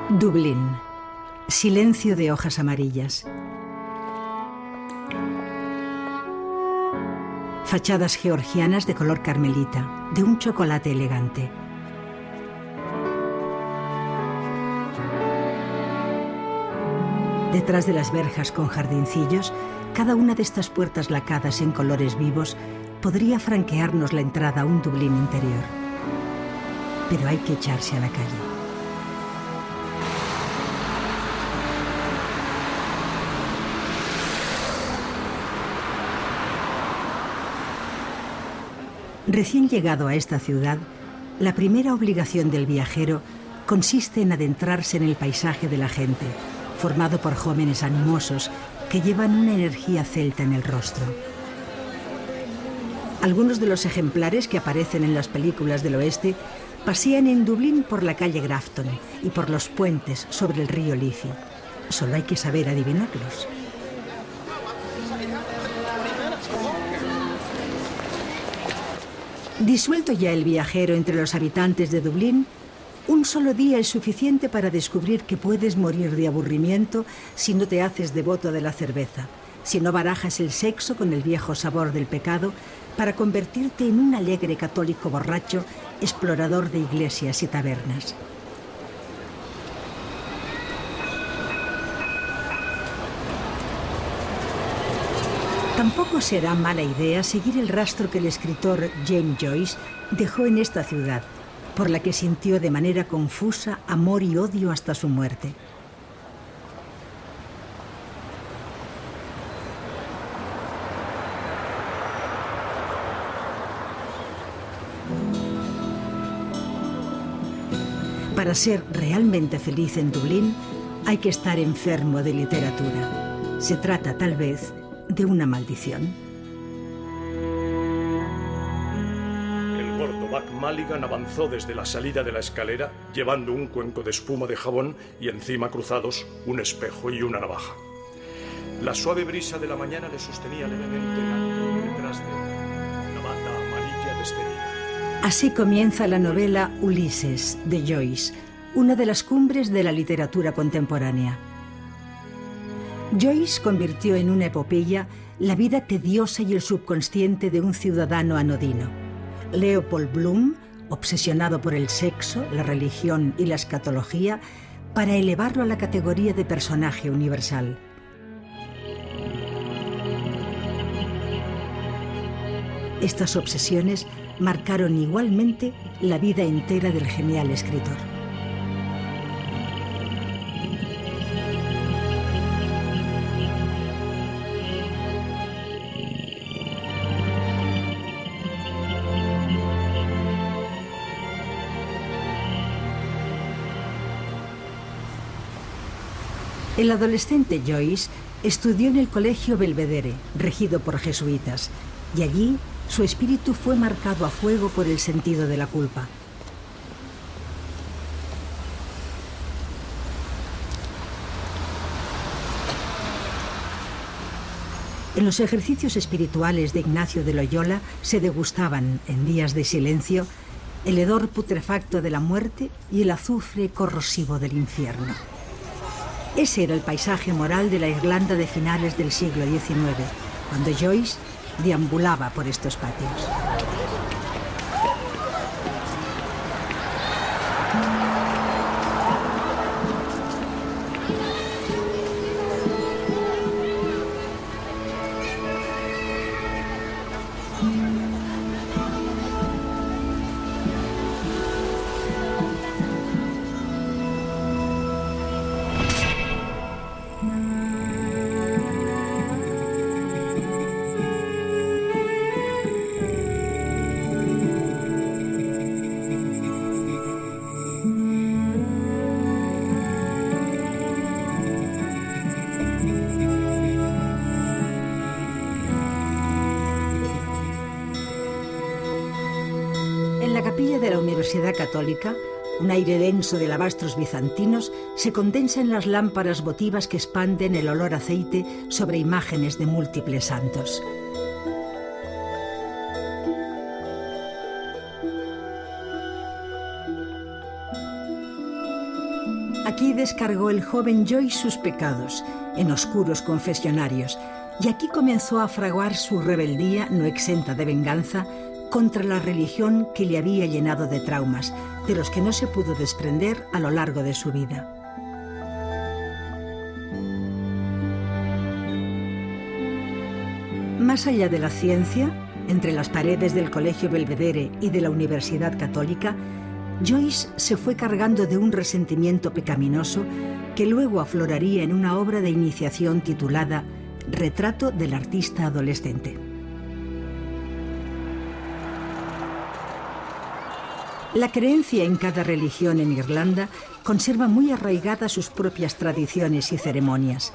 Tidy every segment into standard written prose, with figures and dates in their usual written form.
Dublín. Silencio de hojas amarillas. Fachadas georgianas de color carmelita, de un chocolate elegante. Detrás de las verjas con jardincillos, cada una de estas puertas lacadas en colores vivos podría franquearnos la entrada a un Dublín interior. Pero hay que echarse a la calle. Recién llegado a esta ciudad, la primera obligación del viajero consiste en adentrarse en el paisaje de la gente, formado por jóvenes animosos que llevan una energía celta en el rostro. Algunos de los ejemplares que aparecen en las películas del oeste pasean en Dublín por la calle Grafton y por los puentes sobre el río Liffey. Solo hay que saber adivinarlos. Disuelto ya el viajero entre los habitantes de Dublín, un solo día es suficiente para descubrir que puedes morir de aburrimiento si no te haces devoto de la cerveza, si no barajas el sexo con el viejo sabor del pecado para convertirte en un alegre católico borracho, explorador de iglesias y tabernas. Tampoco será mala idea seguir el rastro que el escritor James Joyce dejó en esta ciudad, por la que sintió de manera confusa amor y odio hasta su muerte. Para ser realmente feliz en Dublín, hay que estar enfermo de literatura. Se trata, tal vez, de una maldición. El gordo Buck Mulligan avanzó desde la salida de la escalera llevando un cuenco de espuma de jabón y encima cruzados un espejo y una navaja. La suave brisa de la mañana le sostenía levemente el ángulo detrás de él, una bata amarilla desteñida. Así comienza la novela Ulises, de Joyce, una de las cumbres de la literatura contemporánea. Joyce convirtió en una epopeya la vida tediosa y el subconsciente de un ciudadano anodino. Leopold Bloom, obsesionado por el sexo, la religión y la escatología, para elevarlo a la categoría de personaje universal. Estas obsesiones marcaron igualmente la vida entera del genial escritor. El adolescente Joyce estudió en el Colegio Belvedere, regido por jesuitas, y allí su espíritu fue marcado a fuego por el sentido de la culpa. En los ejercicios espirituales de Ignacio de Loyola se degustaban, en días de silencio, el hedor putrefacto de la muerte y el azufre corrosivo del infierno. Ese era el paisaje moral de la Irlanda de finales del siglo XIX, cuando Joyce deambulaba por estos patios. En la capilla de la Universidad Católica, un aire denso de alabastros bizantinos se condensa en las lámparas votivas que expanden el olor a aceite sobre imágenes de múltiples santos. Aquí descargó el joven Joyce sus pecados, en oscuros confesionarios, y aquí comenzó a fraguar su rebeldía no exenta de venganza contra la religión que le había llenado de traumas, de los que no se pudo desprender a lo largo de su vida. Más allá de la ciencia, entre las paredes del Colegio Belvedere y de la Universidad Católica, Joyce se fue cargando de un resentimiento pecaminoso que luego afloraría en una obra de iniciación titulada Retrato del artista adolescente. La creencia en cada religión en Irlanda conserva muy arraigadas sus propias tradiciones y ceremonias.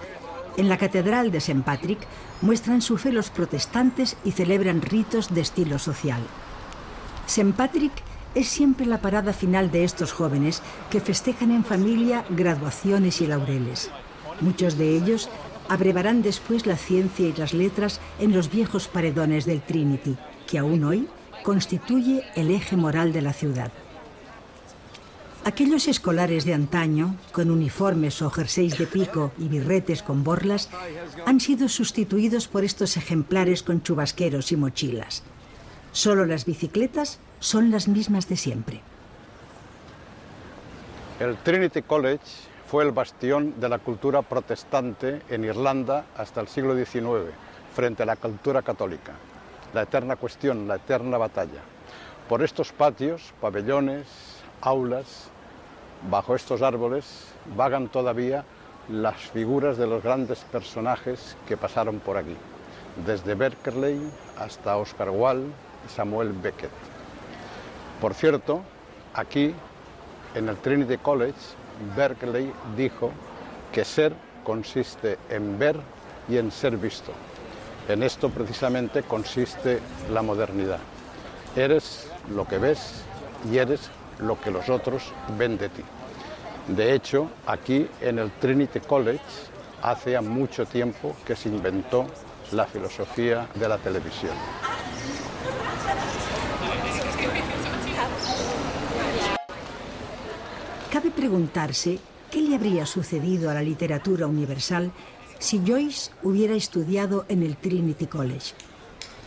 En la Catedral de St. Patrick muestran su fe los protestantes y celebran ritos de estilo social. St. Patrick es siempre la parada final de estos jóvenes que festejan en familia graduaciones y laureles. Muchos de ellos abrevarán después la ciencia y las letras en los viejos paredones del Trinity, que aún hoy constituye el eje moral de la ciudad. Aquellos escolares de antaño, con uniformes o jerseys de pico y birretes con borlas, han sido sustituidos por estos ejemplares con chubasqueros y mochilas. Solo las bicicletas son las mismas de siempre. El Trinity College fue el bastión de la cultura protestante en Irlanda hasta el siglo XIX, frente a la cultura católica. La eterna cuestión, la eterna batalla. Por estos patios, pabellones, aulas, bajo estos árboles, vagan todavía las figuras de los grandes personajes que pasaron por aquí, desde Berkeley hasta Oscar Wilde y Samuel Beckett. Por cierto, aquí, en el Trinity College, Berkeley dijo que ser consiste en ver y en ser visto. En esto precisamente consiste la modernidad. Eres lo que ves y eres lo que los otros ven de ti. De hecho, aquí en el Trinity College, hace ya mucho tiempo que se inventó la filosofía de la televisión. Cabe preguntarse qué le habría sucedido a la literatura universal si Joyce hubiera estudiado en el Trinity College.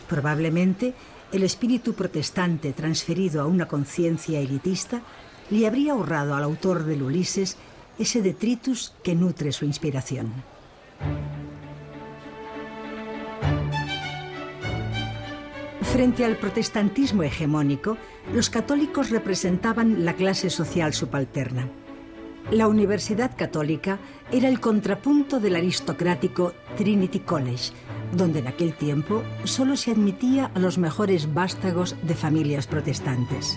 Probablemente el espíritu protestante transferido a una conciencia elitista le habría ahorrado al autor del Ulises ese detritus que nutre su inspiración. Frente al protestantismo hegemónico, los católicos representaban la clase social subalterna. La Universidad Católica era el contrapunto del aristocrático Trinity College, donde en aquel tiempo solo se admitía a los mejores vástagos de familias protestantes.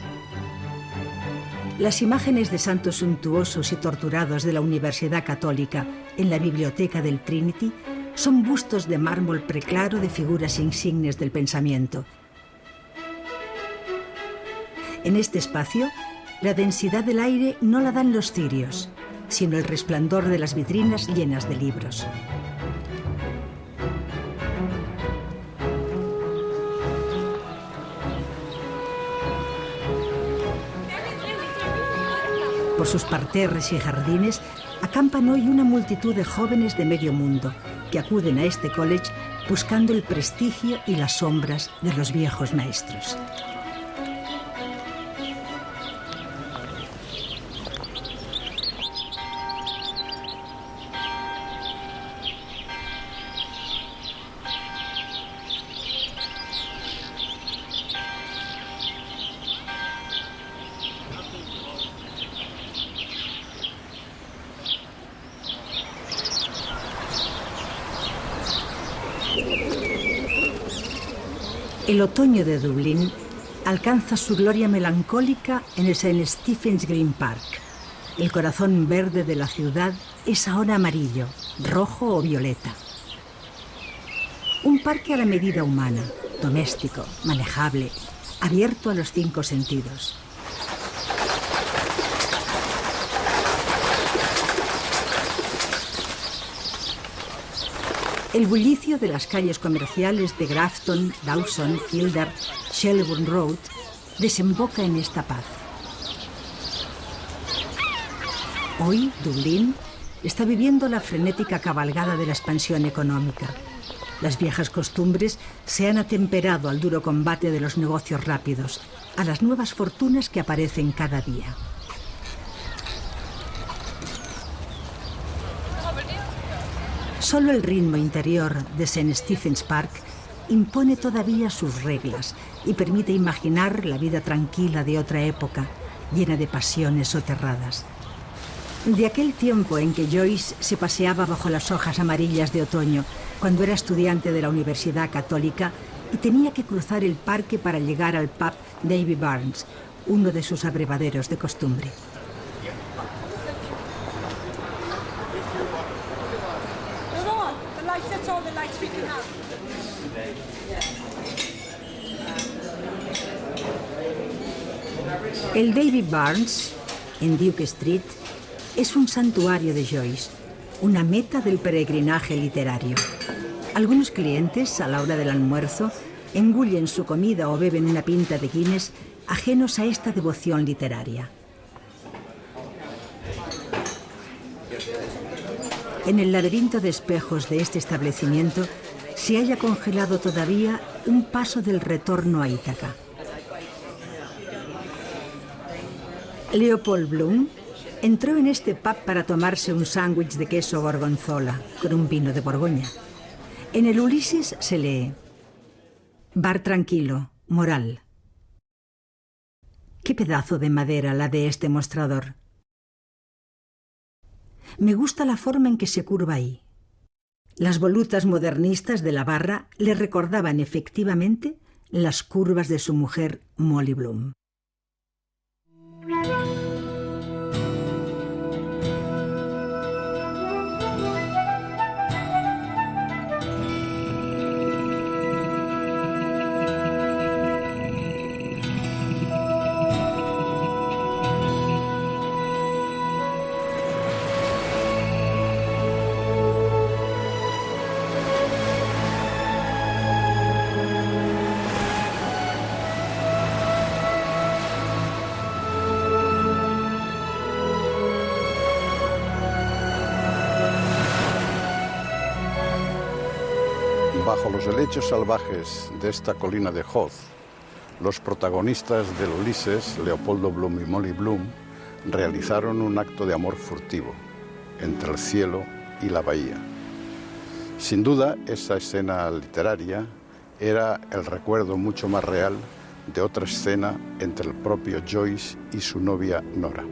Las imágenes de santos suntuosos y torturados de la Universidad Católica en la biblioteca del Trinity son bustos de mármol preclaro de figuras insignes del pensamiento. En este espacio, la densidad del aire no la dan los cirios, sino el resplandor de las vitrinas llenas de libros. Por sus parterres y jardines acampan hoy una multitud de jóvenes de medio mundo que acuden a este college buscando el prestigio y las sombras de los viejos maestros. El otoño de Dublín alcanza su gloria melancólica en el St. Stephen's Green Park. El corazón verde de la ciudad es ahora amarillo, rojo o violeta. Un parque a la medida humana, doméstico, manejable, abierto a los 5 sentidos. El bullicio de las calles comerciales de Grafton, Dawson, Kildare, Shelburne Road desemboca en esta paz. Hoy, Dublín está viviendo la frenética cabalgada de la expansión económica. Las viejas costumbres se han atemperado al duro combate de los negocios rápidos, a las nuevas fortunas que aparecen cada día. Solo el ritmo interior de St. Stephen's Park impone todavía sus reglas y permite imaginar la vida tranquila de otra época, llena de pasiones soterradas. De aquel tiempo en que Joyce se paseaba bajo las hojas amarillas de otoño, cuando era estudiante de la Universidad Católica y tenía que cruzar el parque para llegar al pub Davy Barnes, uno de sus abrevaderos de costumbre. El Davy Barnes, en Duke Street, es un santuario de Joyce, una meta del peregrinaje literario. Algunos clientes, a la hora del almuerzo, engullen su comida o beben una pinta de Guinness, ajenos a esta devoción literaria. En el laberinto de espejos de este establecimiento se halla congelado todavía un paso del retorno a Ítaca. Leopold Bloom entró en este pub para tomarse un sándwich de queso gorgonzola con un vino de Borgoña. En el Ulises se lee: bar tranquilo, moral. ¿Qué pedazo de madera la de este mostrador? Me gusta la forma en que se curva ahí. Las volutas modernistas de la barra le recordaban efectivamente las curvas de su mujer Molly Bloom. Bajo los helechos salvajes de esta colina de Howth, los protagonistas del Ulises, Leopoldo Bloom y Molly Bloom, realizaron un acto de amor furtivo entre el cielo y la bahía. Sin duda, esa escena literaria era el recuerdo mucho más real de otra escena entre el propio Joyce y su novia Nora.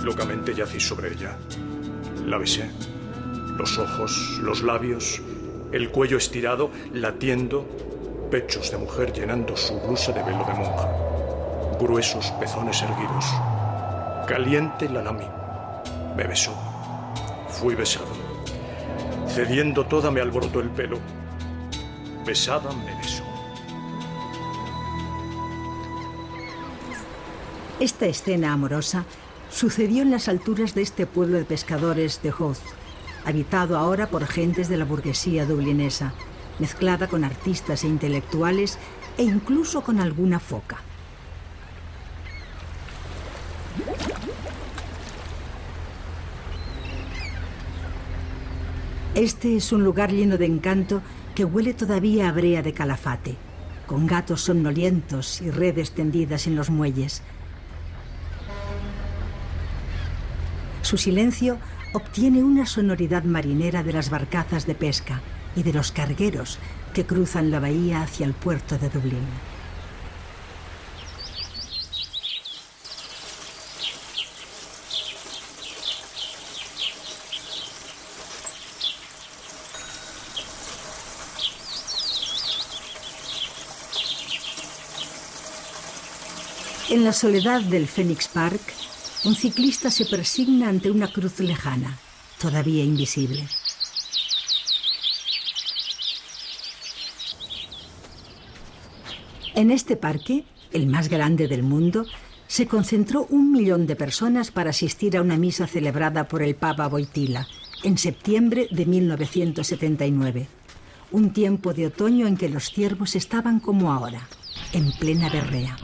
Locamente yací sobre ella. La besé. Los ojos, los labios, el cuello estirado, latiendo, pechos de mujer llenando su blusa de velo de monja, gruesos pezones erguidos. Caliente la lamí. Me besó. Fui besado. Cediendo toda me alborotó el pelo. Besada me besó. Esta escena amorosa sucedió en las alturas de este pueblo de pescadores de Howth, habitado ahora por gentes de la burguesía dublinesa, mezclada con artistas e intelectuales e incluso con alguna foca. Este es un lugar lleno de encanto que huele todavía a brea de Calafate, con gatos somnolientos y redes tendidas en los muelles. Su silencio obtiene una sonoridad marinera de las barcazas de pesca y de los cargueros que cruzan la bahía hacia el puerto de Dublín. En la soledad del Phoenix Park, un ciclista se persigna ante una cruz lejana, todavía invisible. En este parque, el más grande del mundo, se concentró 1 millón de personas para asistir a una misa celebrada por el Papa Wojtyła en septiembre de 1979, un tiempo de otoño en que los ciervos estaban como ahora, en plena berrea.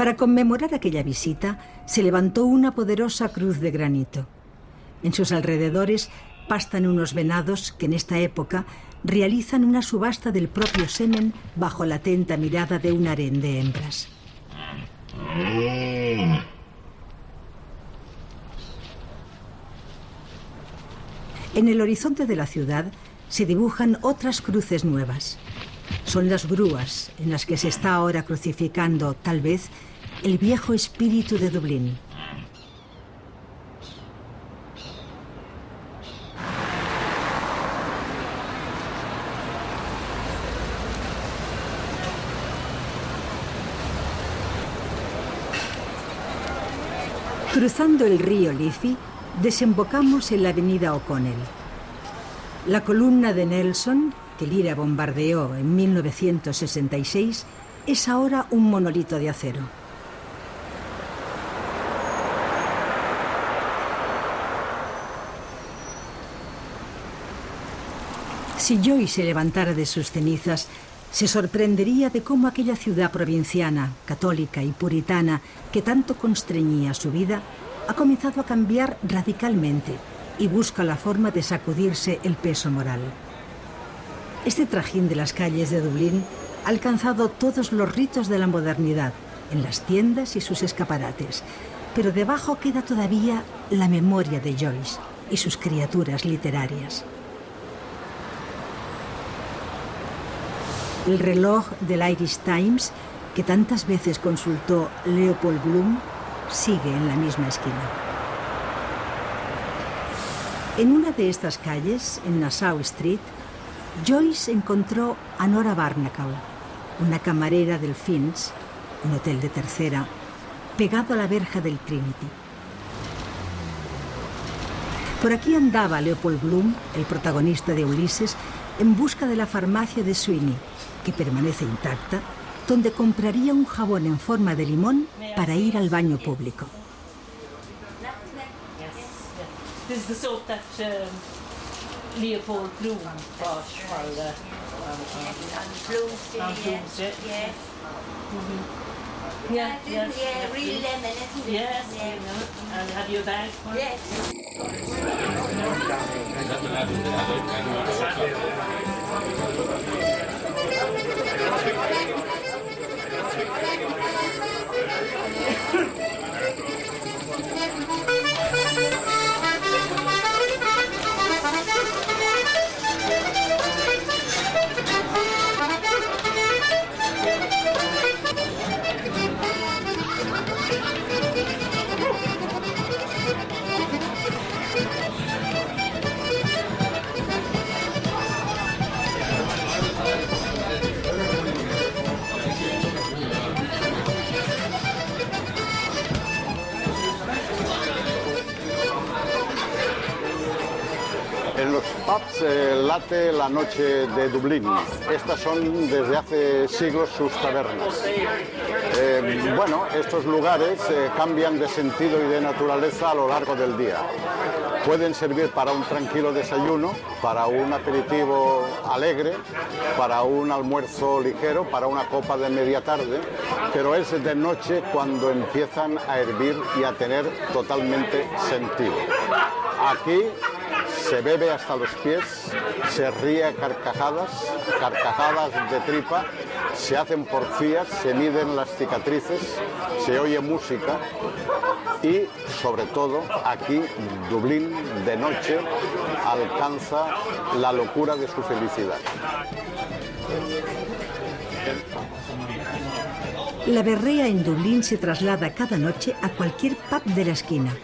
Para conmemorar aquella visita, se levantó una poderosa cruz de granito. En sus alrededores pastan unos venados que en esta época realizan una subasta del propio semen bajo la atenta mirada de un harén de hembras. En el horizonte de la ciudad se dibujan otras cruces nuevas. Son las grúas en las que se está ahora crucificando, tal vez, el viejo espíritu de Dublín. Cruzando el río Liffey, desembocamos en la avenida O'Connell. La columna de Nelson, que el IRA bombardeó en 1966, es ahora un monolito de acero. Si Joyce se levantara de sus cenizas, se sorprendería de cómo aquella ciudad provinciana, católica y puritana que tanto constreñía su vida, ha comenzado a cambiar radicalmente y busca la forma de sacudirse el peso moral. Este trajín de las calles de Dublín ha alcanzado todos los ritos de la modernidad, en las tiendas y sus escaparates, pero debajo queda todavía la memoria de Joyce y sus criaturas literarias. El reloj del Irish Times, que tantas veces consultó Leopold Bloom, sigue en la misma esquina. En una de estas calles, en Nassau Street, Joyce encontró a Nora Barnacle, una camarera del Finns, un hotel de tercera, pegado a la verja del Trinity. Por aquí andaba Leopold Bloom, el protagonista de Ulises, en busca de la farmacia de Sweeney, que permanece intacta, donde compraría un jabón en forma de limón para ir al baño público. This is the sort that Leopold Bloom bought for the Bloomsday. Yeah. Mm-hmm. Yeah, yes. Yeah, real lemon. Yes, Yeah. and have you a bag for it? Yes. En los pubs late la noche de Dublín. Estas son desde hace siglos sus tabernas. Bueno, estos lugares cambian de sentido y de naturaleza a lo largo del día. Pueden servir para un tranquilo desayuno, para un aperitivo alegre, para un almuerzo ligero, para una copa de media tarde, pero es de noche cuando empiezan a hervir y a tener totalmente sentido. Aquí se bebe hasta los pies, se ríe a carcajadas de tripa, se hacen porfías, se miden las cicatrices, se oye música y, sobre todo, aquí Dublín de noche alcanza la locura de su felicidad. La berrea en Dublín se traslada cada noche a cualquier pub de la esquina.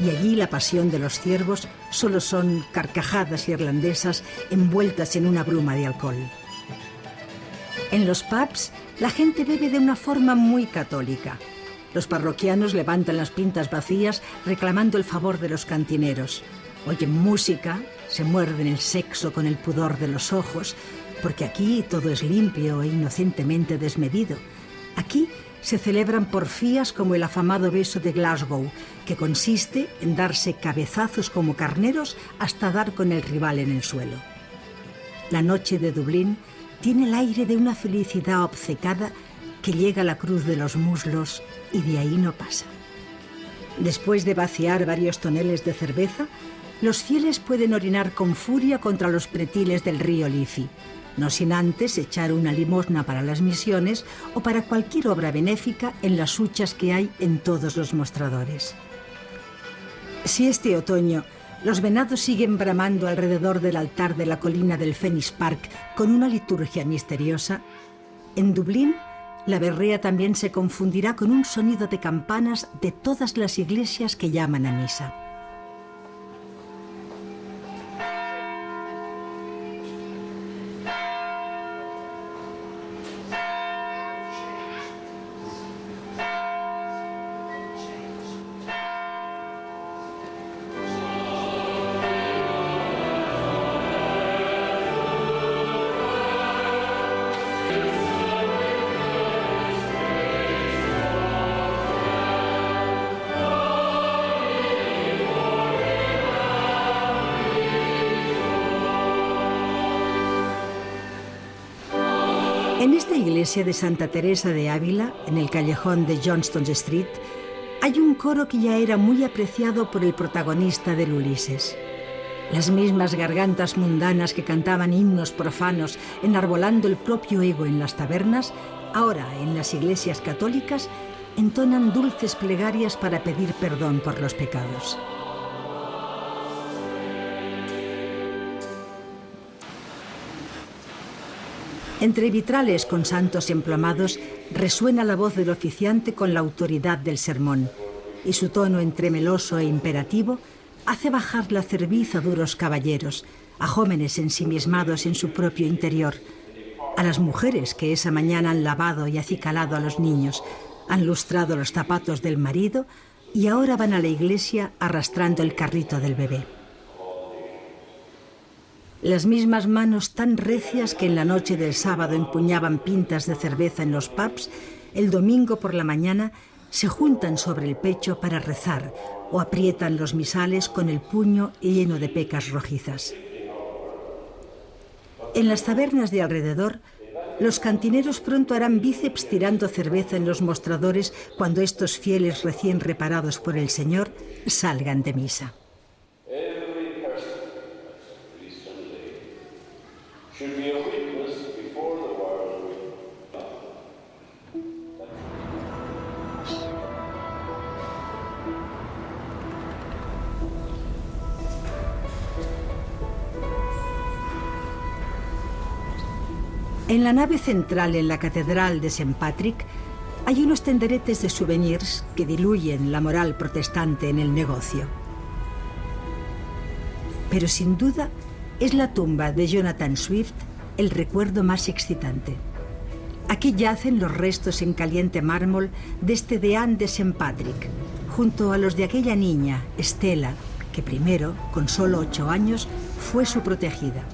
Y allí la pasión de los ciervos solo son carcajadas irlandesas envueltas en una bruma de alcohol. En los pubs, la gente bebe de una forma muy católica. Los parroquianos levantan las pintas vacías reclamando el favor de los cantineros. Oyen música, se muerden el sexo con el pudor de los ojos, porque aquí todo es limpio e inocentemente desmedido. Aquí se celebran porfías como el afamado beso de Glasgow, que consiste en darse cabezazos como carneros hasta dar con el rival en el suelo. La noche de Dublín tiene el aire de una felicidad obcecada que llega a la cruz de los muslos y de ahí no pasa. Después de vaciar varios toneles de cerveza, los fieles pueden orinar con furia contra los pretiles del río Liffey, no sin antes echar una limosna para las misiones o para cualquier obra benéfica en las huchas que hay en todos los mostradores. Si este otoño los venados siguen bramando alrededor del altar de la colina del Phoenix Park con una liturgia misteriosa, en Dublín la berrea también se confundirá con un sonido de campanas de todas las iglesias que llaman a misa. En esta iglesia de Santa Teresa de Ávila, en el callejón de Johnston Street, hay un coro que ya era muy apreciado por el protagonista del Ulises. Las mismas gargantas mundanas que cantaban himnos profanos enarbolando el propio ego en las tabernas, ahora en las iglesias católicas entonan dulces plegarias para pedir perdón por los pecados. Entre vitrales con santos emplomados resuena la voz del oficiante con la autoridad del sermón, y su tono entremeloso e imperativo hace bajar la cerviz a duros caballeros, a jóvenes ensimismados en su propio interior, a las mujeres que esa mañana han lavado y acicalado a los niños, han lustrado los zapatos del marido y ahora van a la iglesia arrastrando el carrito del bebé. Las mismas manos tan recias que en la noche del sábado empuñaban pintas de cerveza en los pubs, el domingo por la mañana se juntan sobre el pecho para rezar o aprietan los misales con el puño lleno de pecas rojizas. En las tabernas de alrededor, los cantineros pronto harán bíceps tirando cerveza en los mostradores cuando estos fieles recién reparados por el Señor salgan de misa. En la nave central en la Catedral de St. Patrick hay unos tenderetes de souvenirs que diluyen la moral protestante en el negocio. Pero sin duda es la tumba de Jonathan Swift el recuerdo más excitante. Aquí yacen los restos en caliente mármol de este deán de St. Patrick, junto a los de aquella niña, Stella, que primero, con solo 8 años, fue su protegida,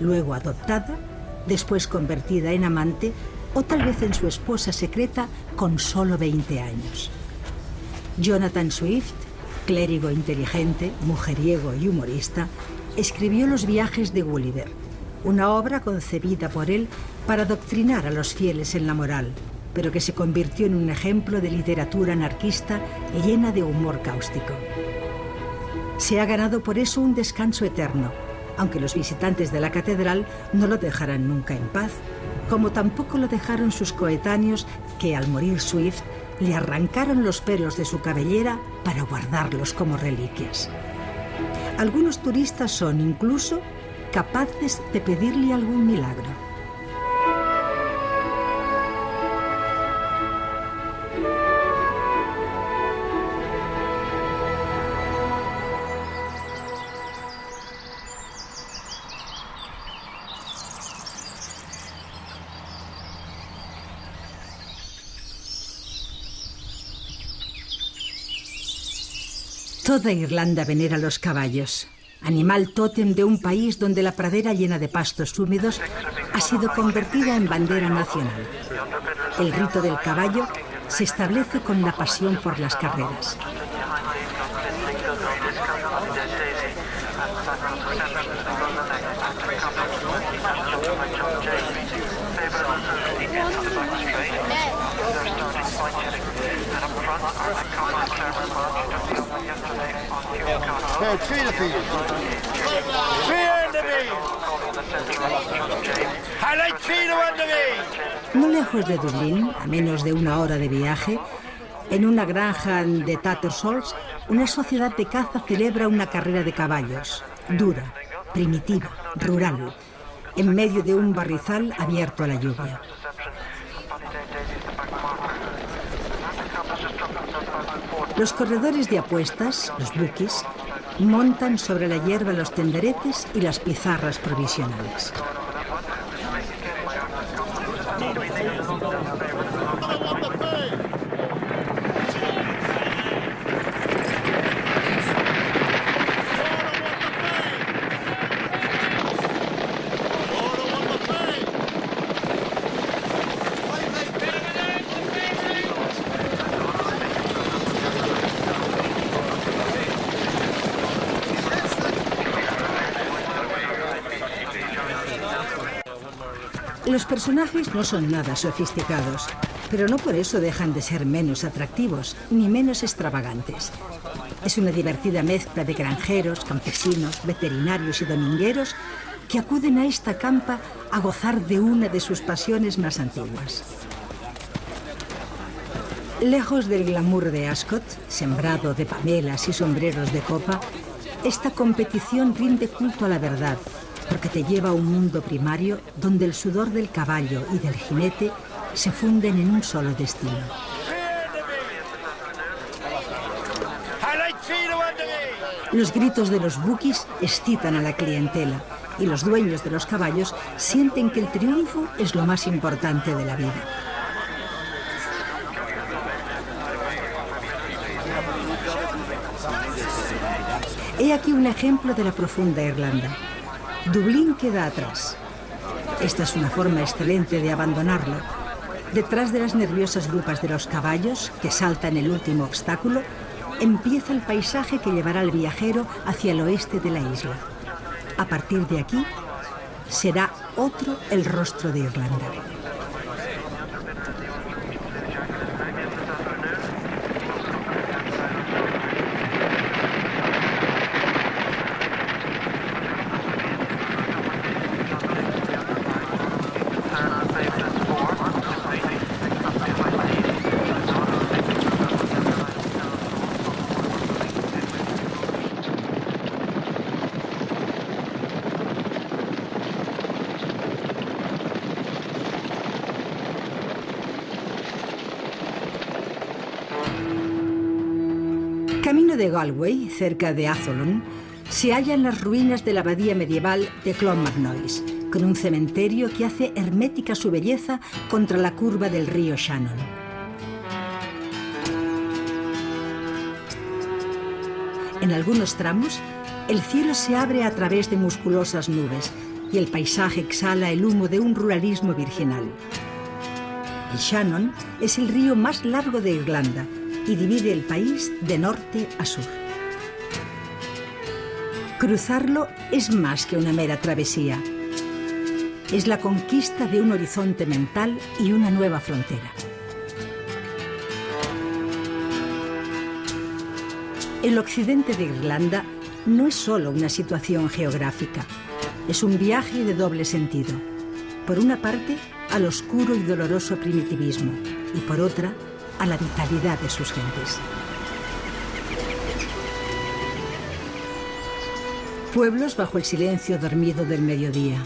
luego adoptada, después convertida en amante o tal vez en su esposa secreta con solo 20 años. Jonathan Swift, clérigo inteligente, mujeriego y humorista, escribió Los viajes de Gulliver, una obra concebida por él para adoctrinar a los fieles en la moral, pero que se convirtió en un ejemplo de literatura anarquista llena de humor cáustico. Se ha ganado por eso un descanso eterno, aunque los visitantes de la catedral no lo dejarán nunca en paz, como tampoco lo dejaron sus coetáneos que, al morir Swift, le arrancaron los pelos de su cabellera para guardarlos como reliquias. Algunos turistas son incluso capaces de pedirle algún milagro. Toda Irlanda venera los caballos, animal tótem de un país donde la pradera llena de pastos húmedos ha sido convertida en bandera nacional. El rito del caballo se establece con la pasión por las carreras. No lejos de Dublín, a menos de 1 hora de viaje, en una granja de Tattersalls, una sociedad de caza celebra una carrera de caballos, dura, primitiva, rural, en medio de un barrizal abierto a la lluvia. Los corredores de apuestas, los bookies, montan sobre la hierba los tenderetes y las pizarras provisionales. Los personajes no son nada sofisticados, pero no por eso dejan de ser menos atractivos ni menos extravagantes. Es una divertida mezcla de granjeros, campesinos, veterinarios y domingueros que acuden a esta campa a gozar de una de sus pasiones más antiguas. Lejos del glamour de Ascot, sembrado de pamelas y sombreros de copa, esta competición rinde culto a la verdad, porque te lleva a un mundo primario donde el sudor del caballo y del jinete se funden en un solo destino. Los gritos de los bookies excitan a la clientela y los dueños de los caballos sienten que el triunfo es lo más importante de la vida. He aquí un ejemplo de la profunda Irlanda. Dublín queda atrás. Esta es una forma excelente de abandonarlo. Detrás de las nerviosas grupas de los caballos, que saltan el último obstáculo, empieza el paisaje que llevará al viajero hacia el oeste de la isla. A partir de aquí, será otro el rostro de Irlanda. Camino de Galway, cerca de Athlone, se hallan las ruinas de la abadía medieval de Clonmacnoise, con un cementerio que hace hermética su belleza contra la curva del río Shannon. En algunos tramos, el cielo se abre a través de musculosas nubes y el paisaje exhala el humo de un ruralismo virginal. El Shannon es el río más largo de Irlanda y divide el país de norte a sur. Cruzarlo es más que una mera travesía. Es la conquista de un horizonte mental y una nueva frontera. El occidente de Irlanda no es solo una situación geográfica, es un viaje de doble sentido. Por una parte, al oscuro y doloroso primitivismo, y por otra, a la vitalidad de sus gentes. Pueblos bajo el silencio dormido del mediodía.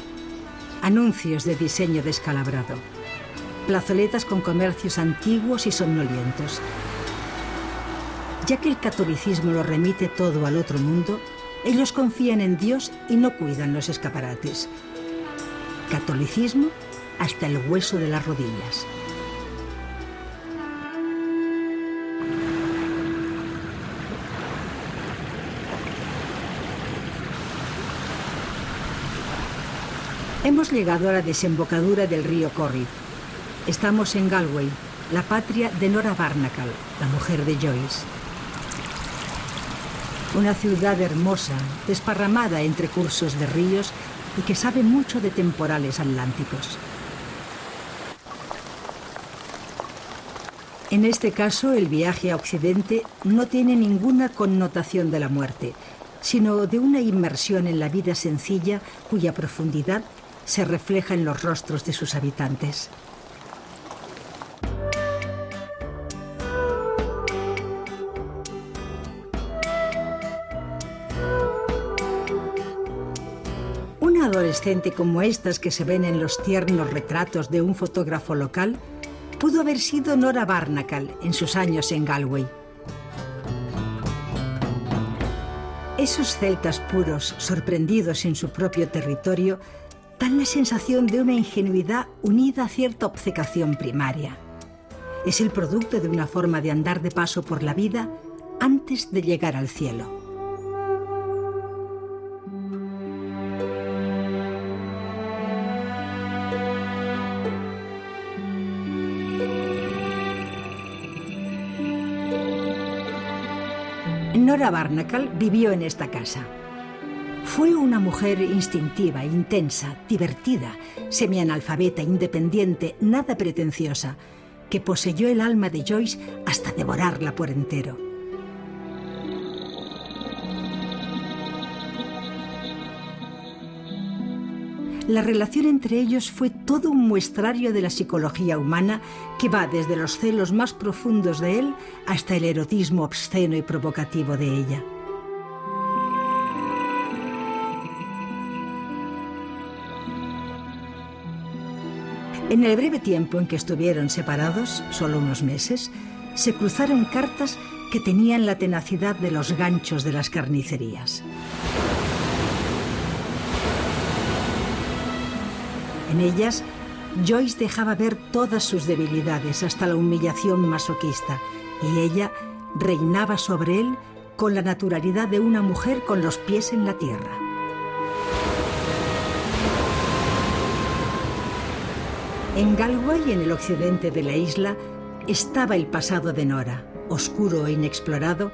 Anuncios de diseño descalabrado. Plazoletas con comercios antiguos y somnolientos. Ya que el catolicismo lo remite todo al otro mundo, ellos confían en Dios y no cuidan los escaparates. Catolicismo hasta el hueso de las rodillas. Hemos llegado a la desembocadura del río Corrib. Estamos en Galway, la patria de Nora Barnacle, la mujer de Joyce. Una ciudad hermosa, desparramada entre cursos de ríos y que sabe mucho de temporales atlánticos. En este caso, el viaje a Occidente no tiene ninguna connotación de la muerte, sino de una inmersión en la vida sencilla cuya profundidad se refleja en los rostros de sus habitantes. Una adolescente como estas que se ven en los tiernos retratos de un fotógrafo local pudo haber sido Nora Barnacle en sus años en Galway. Esos celtas puros, sorprendidos en su propio territorio, dan la sensación de una ingenuidad unida a cierta obcecación primaria. Es el producto de una forma de andar de paso por la vida antes de llegar al cielo. Nora Barnacle vivió en esta casa. Fue una mujer instintiva, intensa, divertida, semianalfabeta, independiente, nada pretenciosa, que poseyó el alma de Joyce hasta devorarla por entero. La relación entre ellos fue todo un muestrario de la psicología humana que va desde los celos más profundos de él hasta el erotismo obsceno y provocativo de ella. En el breve tiempo en que estuvieron separados, solo unos meses, se cruzaron cartas que tenían la tenacidad de los ganchos de las carnicerías. En ellas, Joyce dejaba ver todas sus debilidades, hasta la humillación masoquista, y ella reinaba sobre él con la naturalidad de una mujer con los pies en la tierra. En Galway, en el occidente de la isla, estaba el pasado de Nora, oscuro e inexplorado,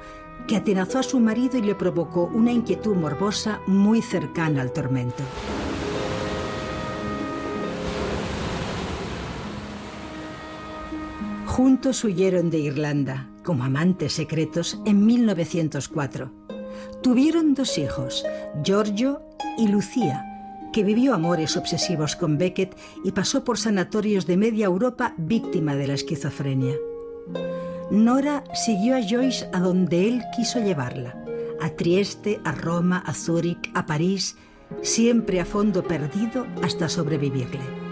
que atenazó a su marido y le provocó una inquietud morbosa muy cercana al tormento. Juntos huyeron de Irlanda, como amantes secretos, en 1904. Tuvieron 2 hijos, Giorgio y Lucía, que vivió amores obsesivos con Beckett y pasó por sanatorios de media Europa víctima de la esquizofrenia. Nora siguió a Joyce a donde él quiso llevarla, a Trieste, a Roma, a Zúrich, a París, siempre a fondo perdido hasta sobrevivirle.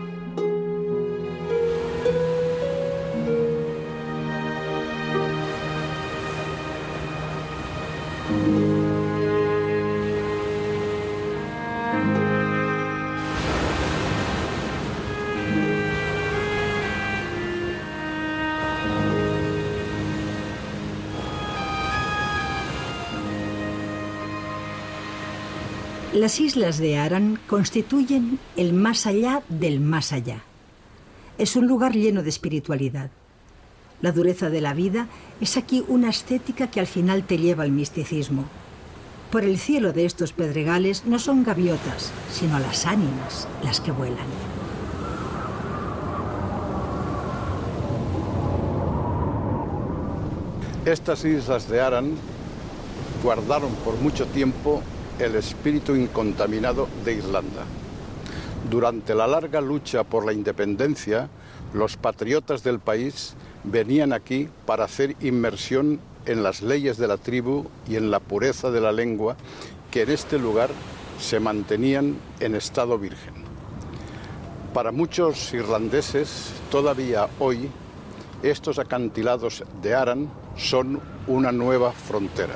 Las islas de Aran constituyen el más allá del más allá. Es un lugar lleno de espiritualidad. La dureza de la vida es aquí una estética que al final te lleva al misticismo. Por el cielo de estos pedregales no son gaviotas, sino las ánimas las que vuelan. Estas islas de Aran guardaron por mucho tiempo el espíritu incontaminado de Irlanda. Durante la larga lucha por la independencia, los patriotas del país venían aquí para hacer inmersión en las leyes de la tribu y en la pureza de la lengua que en este lugar se mantenían en estado virgen. Para muchos irlandeses, todavía hoy, estos acantilados de Aran son una nueva frontera.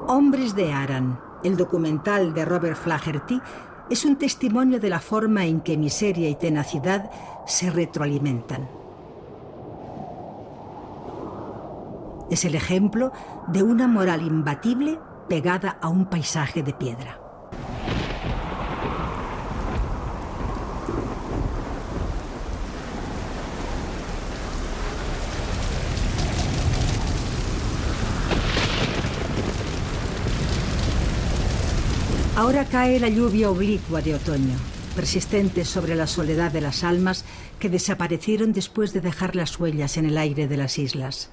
Hombres de Aran, el documental de Robert Flaherty, es un testimonio de la forma en que miseria y tenacidad se retroalimentan. Es el ejemplo de una moral imbatible pegada a un paisaje de piedra. Ahora cae la lluvia oblicua de otoño, persistente sobre la soledad de las almas que desaparecieron después de dejar las huellas en el aire de las islas.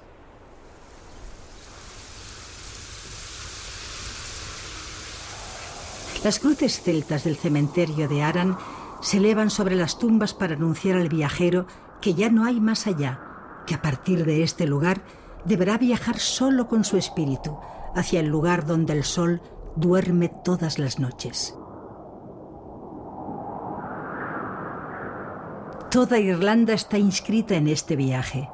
Las cruces celtas del cementerio de Aran se elevan sobre las tumbas para anunciar al viajero que ya no hay más allá, que a partir de este lugar deberá viajar solo con su espíritu hacia el lugar donde el sol duerme todas las noches. Toda Irlanda está inscrita en este viaje.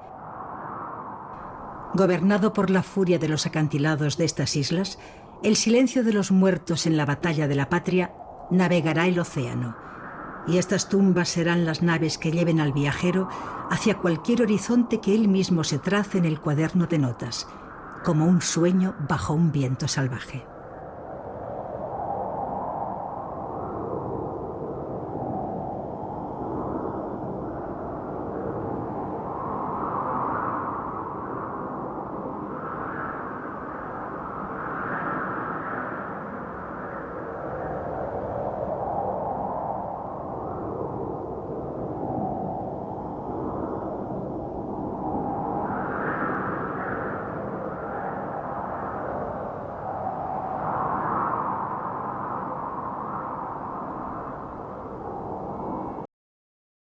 Gobernado por la furia de los acantilados de estas islas, el silencio de los muertos en la batalla de la patria navegará el océano, y estas tumbas serán las naves que lleven al viajero hacia cualquier horizonte que él mismo se trace en el cuaderno de notas, como un sueño bajo un viento salvaje.